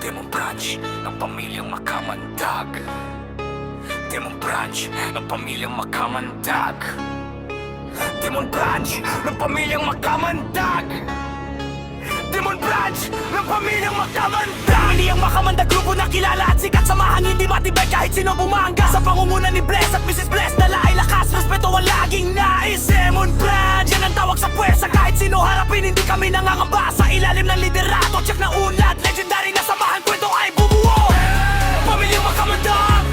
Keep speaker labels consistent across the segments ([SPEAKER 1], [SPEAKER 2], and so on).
[SPEAKER 1] Demon Branch ng pamilyang Makamandag. Demon Branch ng pamilyang Makamandag. Demon Branch ng pamilyang Makamandag. Demon Branch ng pamilyang Makamandag. Pamilyang Makamandag, grupo na kilala at sikat. Samahan hindi matibay kahit sino bumangga. Sa pangunguna ni Bless at Mrs. Bless, dala ay lakas, respeto ang laging nais. Demon Branch, yan ang tawag sa puwersa. Kahit sino harapin, hindi kami nangangamba. Sa ilalim ng liderato, check na unlad. Legendary na samahan, kwento ay bubuo. Pamilyang Makamandag,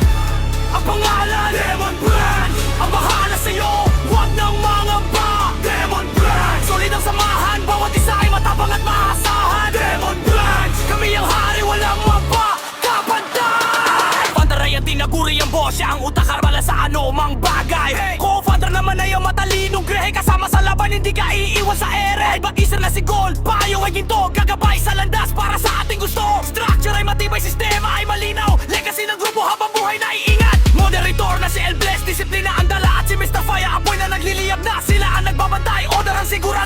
[SPEAKER 1] ang pangalan Demon Branch, ang bahala sa'yo, huwag nang mangamba. Demon Branch, solid ang samahan, bawat isa ay matapang at maasahan. Demon Branch, kami ang hari, walang mapakapantay. Pantaray ang tinaguri ang boss, siya ang utak armala sa anumang bagay. Co-founder naman ay ang matalinong grehe, kasama sa laban hindi ka iiwan sa ere. Mag-isa na si Gold, payo ay ginto, gagabay sa landas para sa ating gusto. Structure ay matibay, sistema ay malinaw, legacy ng grupo habang buhay na iingat. Moderator na si El Bless, disiplina ang dala at si Mr. Fire Apoy na nagliliyab na. Sila ang nagbabantay, order ang sigurado.